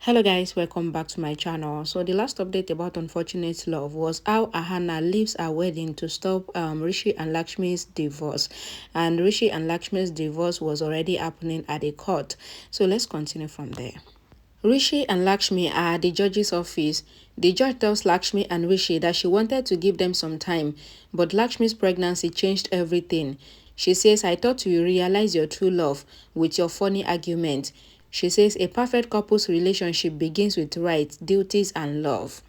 Hello guys, welcome back to my channel. So the last update about unfortunate love was how Ahana leaves her wedding to stop Rishi and Lakshmi's divorce, and Rishi and Lakshmi's divorce was already happening at a court. So let's continue from there. Rishi and Lakshmi are at the judge's office. The judge tells Lakshmi and Rishi that she wanted to give them some time, but Lakshmi's pregnancy changed everything. She says, I thought you realize your true love with your funny argument. She says a perfect couple's relationship begins with rights, duties, and love.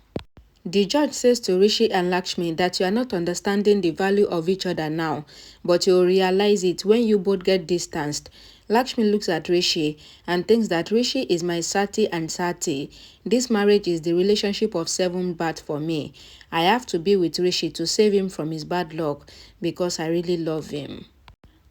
The judge says to Rishi and Lakshmi that you are not understanding the value of each other now, but you will realize it when you both get distanced. Lakshmi looks at Rishi and thinks that Rishi is my Sati and Sati. This marriage is the relationship of 7 baths for me. I have to be with Rishi to save him from his bad luck because I really love him.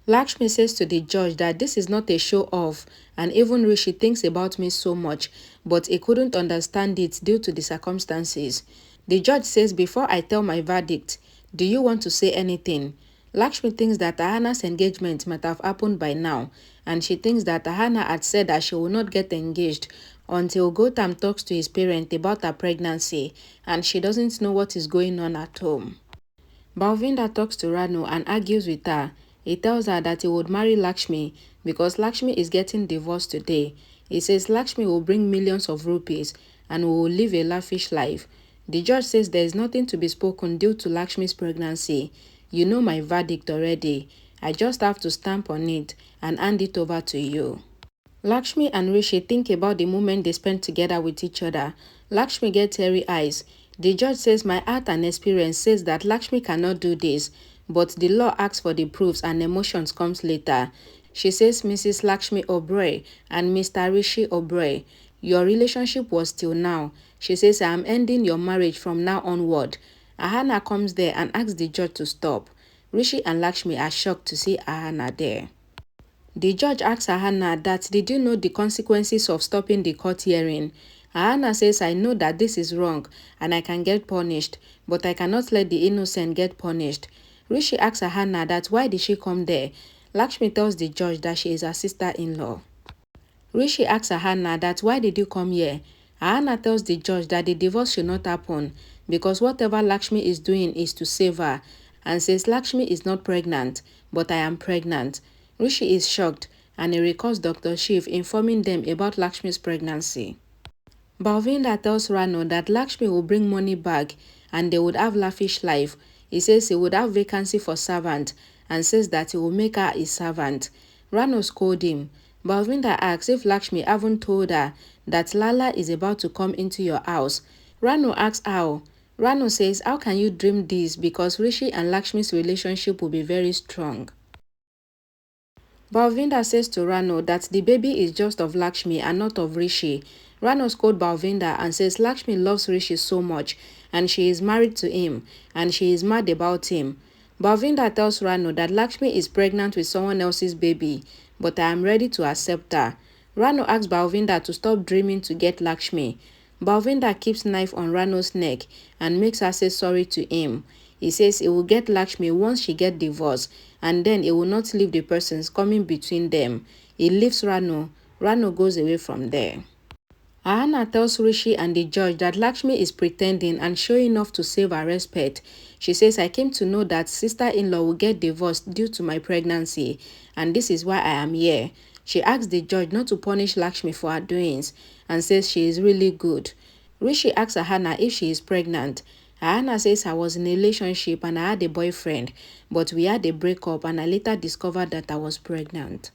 Lakshmi says to the judge that this is not a show-off, and even Rishi thinks about me so much, but he couldn't understand it due to the circumstances. The judge says, before I tell my verdict, do you want to say anything? Lakshmi thinks that Ahana's engagement might have happened by now, and she thinks that Ahana had said that she will not get engaged until Gautam talks to his parents about her pregnancy, and she doesn't know what is going on at home. Balvinda talks to Ranu and argues with her. He tells her that he would marry Lakshmi because Lakshmi is getting divorced today. He says Lakshmi will bring millions of rupees and we will live a lavish life. The judge says there is nothing to be spoken due to Lakshmi's pregnancy. You know my verdict already. I just have to stamp on it and hand it over to you. Lakshmi and Rishi think about the moment they spent together with each other. Lakshmi gets teary eyes. The judge says my heart and experience says that Lakshmi cannot do this, but the law asks for the proofs and emotions comes later. She says, Mrs. Lakshmi Oberoi and Mr. Rishi Oberoi, your relationship was till now. She says, I am ending your marriage from now onward. Ahana comes there and asks the judge to stop. Rishi and Lakshmi are shocked to see Ahana there. The judge asks Ahana that did you know the consequences of stopping the court hearing? Ahana says, I know that this is wrong and I can get punished, but I cannot let the innocent get punished. Rishi asks Ahana that why did she come there? Lakshmi tells the judge that she is her sister-in-law. Rishi asks Ahana that why did you come here? Ahana tells the judge that the divorce should not happen because whatever Lakshmi is doing is to save her, and says Lakshmi is not pregnant, but I am pregnant. Rishi is shocked and he recalls Dr. Shiv informing them about Lakshmi's pregnancy. Balvinda tells Rano that Lakshmi will bring money back and they would have lavish life. He says he would have vacancy for servant and says that he will make her his servant. Rano scolds him. Balvinda asks if Lakshmi haven't told her that Lala is about to come into your house. Rano asks how. Rano says, how can you dream this because Rishi and Lakshmi's relationship will be very strong. Balvinda says to Rano that the baby is just of Lakshmi and not of Rishi. Rano scolds Balvinda and says Lakshmi loves Rishi so much and she is married to him and she is mad about him. Balvinda tells Rano that Lakshmi is pregnant with someone else's baby, but I am ready to accept her. Rano asks Balvinda to stop dreaming to get Lakshmi. Balvinda keeps knife on Rano's neck and makes her say sorry to him. He says he will get Lakshmi once she gets divorced and then he will not leave the persons coming between them. He leaves Rano. Rano goes away from there. Ahana tells Rishi and the judge that Lakshmi is pretending and showing off to save her respect. She says, I came to know that sister-in-law will get divorced due to my pregnancy and this is why I am here. She asks the judge not to punish Lakshmi for her doings and says she is really good. Rishi asks Ahana if she is pregnant. Ahana says I was in a relationship and I had a boyfriend, but we had a breakup and I later discovered that I was pregnant.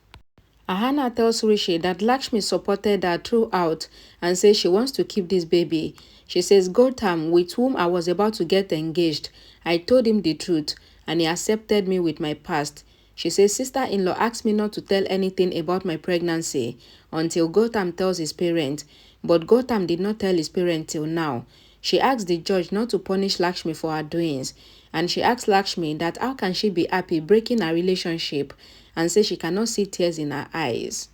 Ahana tells Rishi that Lakshmi supported her throughout and says she wants to keep this baby. She says Gautam, with whom I was about to get engaged, I told him the truth and he accepted me with my past. She says sister-in-law asked me not to tell anything about my pregnancy until Gautam tells his parents, but Gautam did not tell his parents till now. She asks the judge not to punish Lakshmi for her doings, and she asks Lakshmi that how can she be happy breaking her relationship and says she cannot see tears in her eyes.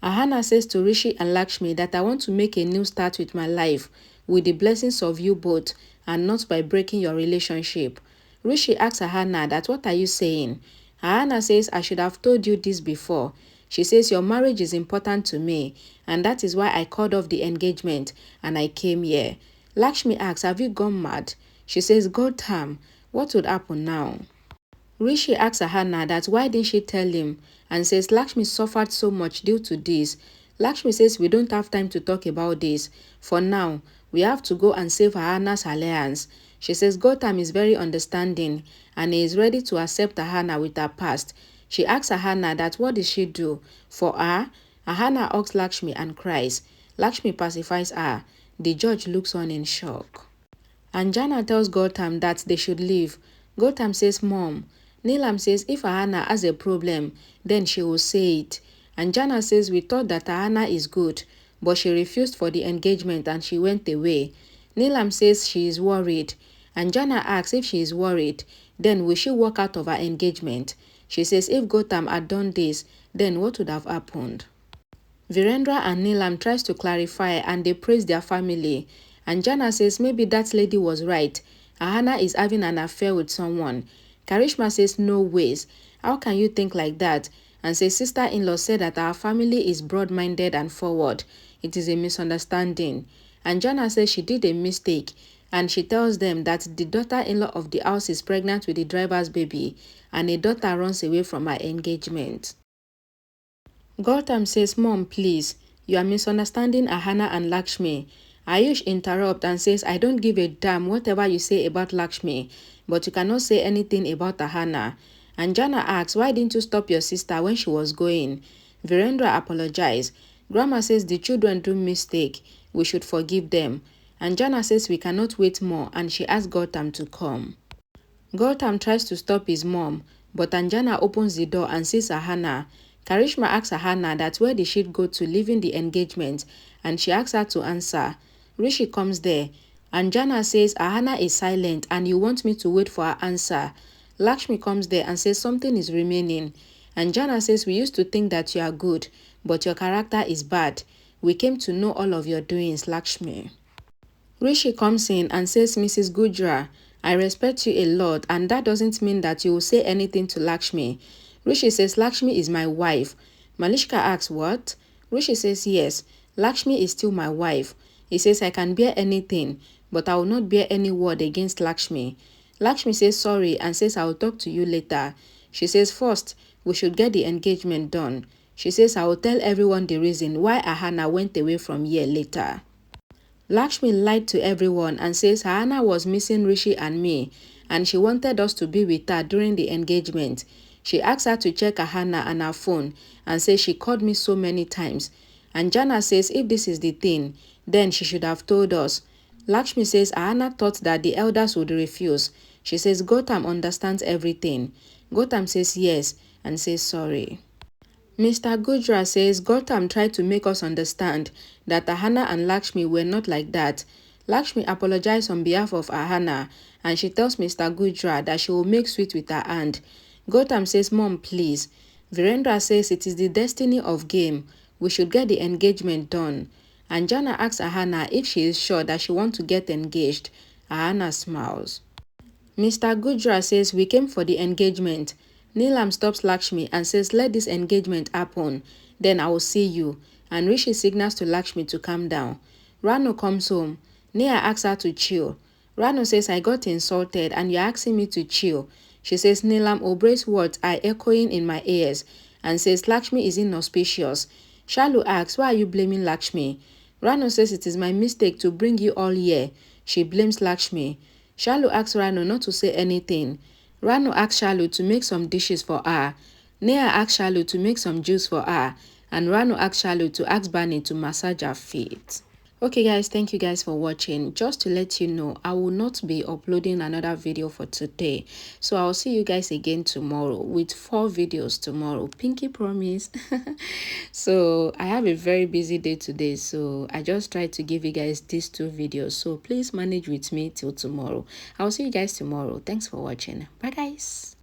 Ahana says to Rishi and Lakshmi that I want to make a new start with my life with the blessings of you both and not by breaking your relationship. Rishi asks Ahana that what are you saying? Ahana says I should have told you this before. She says, your marriage is important to me, and that is why I called off the engagement and I came here. Lakshmi asks, have you gone mad? She says, Gautam, what would happen now? Rishi asks Ahana that why didn't she tell him, and says Lakshmi suffered so much due to this. Lakshmi says we don't have time to talk about this. For now, we have to go and save Ahana's alliance. She says Gautam is very understanding and he is ready to accept Ahana with her past. She asks Ahana that what did she do for her? Ahana asks Lakshmi and cries. Lakshmi pacifies her. The judge looks on in shock. Anjana tells Gautam that they should leave. Gautam says, Mom. Neelam says if Ahana has a problem, then she will say it. Anjana says we thought that Ahana is good, but she refused for the engagement and she went away. Neelam says she is worried. Anjana asks if she is worried, then will she walk out of her engagement? She says if Gautam had done this, then what would have happened? Virendra and Neelam tries to clarify and they praise their family. Anjana says maybe that lady was right. Ahana is having an affair with someone. Karishma says no ways. How can you think like that? And says sister-in-law said that our family is broad-minded and forward. It is a misunderstanding. Anjana says she did a mistake and she tells them that the daughter-in-law of the house is pregnant with the driver's baby and a daughter runs away from her engagement. Gautam says, Mom, please, you are misunderstanding Ahana and Lakshmi. Ayush interrupts and says, I don't give a damn whatever you say about Lakshmi, but you cannot say anything about Ahana. Anjana asks, why didn't you stop your sister when she was going? Virendra apologizes. Grandma says the children do mistake. We should forgive them. Anjana says we cannot wait more and she asks Gautam to come. Gautam tries to stop his mom, but Anjana opens the door and sees Ahana. Karishma asks Ahana that where did she go to leaving the engagement, and she asks her to answer. Rishi comes there. Anjana says Ahana is silent and you want me to wait for her answer. Lakshmi comes there and says something is remaining. Anjana says we used to think that you are good, but your character is bad. We came to know all of your doings, Lakshmi. Rishi comes in and says, Mrs. Gujra, I respect you a lot and that doesn't mean that you will say anything to Lakshmi. Rishi says, Lakshmi is my wife. Malishka asks, what? Rishi says, yes, Lakshmi is still my wife. He says, I can bear anything, but I will not bear any word against Lakshmi. Lakshmi says sorry and says, I will talk to you later. She says, first, we should get the engagement done. She says, I will tell everyone the reason why Ahana went away from here later. Lakshmi lied to everyone and says Ahana was missing Rishi and me, and she wanted us to be with her during the engagement. She asked her to check Ahana and her phone and says she called me so many times. Anjana says if this is the thing, then she should have told us. Lakshmi says Ahana thought that the elders would refuse. She says Gautam understands everything. Gautam says yes and says sorry. Mr. Gujra says Gautam tried to make us understand that Ahana and Lakshmi were not like that. Lakshmi apologized on behalf of Ahana and she tells Mr. Gujra that she will make sweet with her hand. Gautam says, Mom, please. Virendra says it is the destiny of game. We should get the engagement done. Anjana asks Ahana if she is sure that she wants to get engaged. Ahana smiles. Mr. Gujra says we came for the engagement. Neelam stops Lakshmi and says let this engagement happen. Then I will see you. And Rishi signals to Lakshmi to calm down. Rano comes home. Neha asks her to chill. Rano says I got insulted and you're asking me to chill. She says Neelam Obray's words are echoing in my ears and says Lakshmi is inauspicious. Shalu asks, why are you blaming Lakshmi? Rano says it is my mistake to bring you all here. She blames Lakshmi. Shalu asks Rano not to say anything. Rano asks Shalu to make some dishes for her. Neha asks Shalu to make some juice for her. And Rano asks Shalu to ask Bani to massage her feet. Okay guys, thank you guys for watching. Just to let you know, I will not be uploading another video for today. So I'll see you guys again tomorrow with 4 videos tomorrow. Pinky promise. So I have a very busy day today. So I just tried to give you guys these 2 videos. So please manage with me till tomorrow. I'll see you guys tomorrow. Thanks for watching. Bye guys.